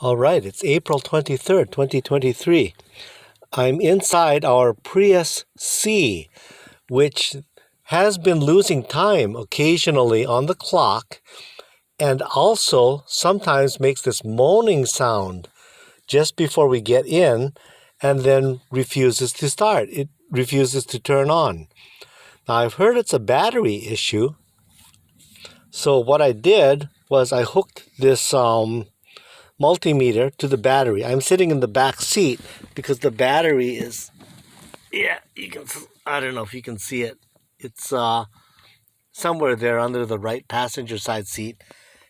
All right, it's April 23rd, 2023. I'm inside our Prius C, which has been losing time occasionally on the clock and also sometimes makes this moaning sound just before we get in and then refuses to start. It refuses to turn on. Now, I've heard it's a battery issue. So what I did was I hooked this multimeter to the battery. I'm sitting in the back seat because the battery is, I don't know if you can see it. It's somewhere there under the right passenger side seat.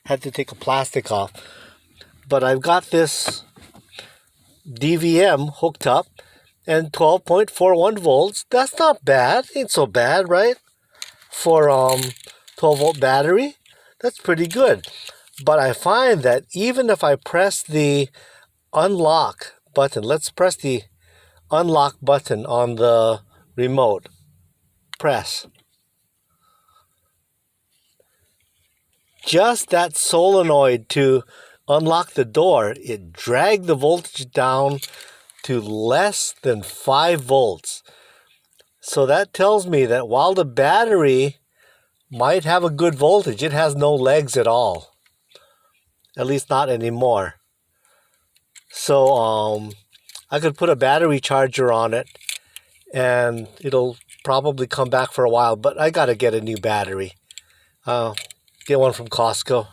Had to take a plastic off. But I've got this DVM hooked up and 12.41 volts. That's not bad. Ain't so bad, right? For 12 volt battery, that's pretty good. But I find that even if I press the unlock button, let's press the unlock button on the remote. Press. Just that solenoid to unlock the door, it dragged the voltage down to less than 5 volts. So that tells me that while the battery might have a good voltage, it has no legs at all. At least not anymore. So I could put a battery charger on it and it'll probably come back for a while, but I gotta get a new battery. Get one from Costco.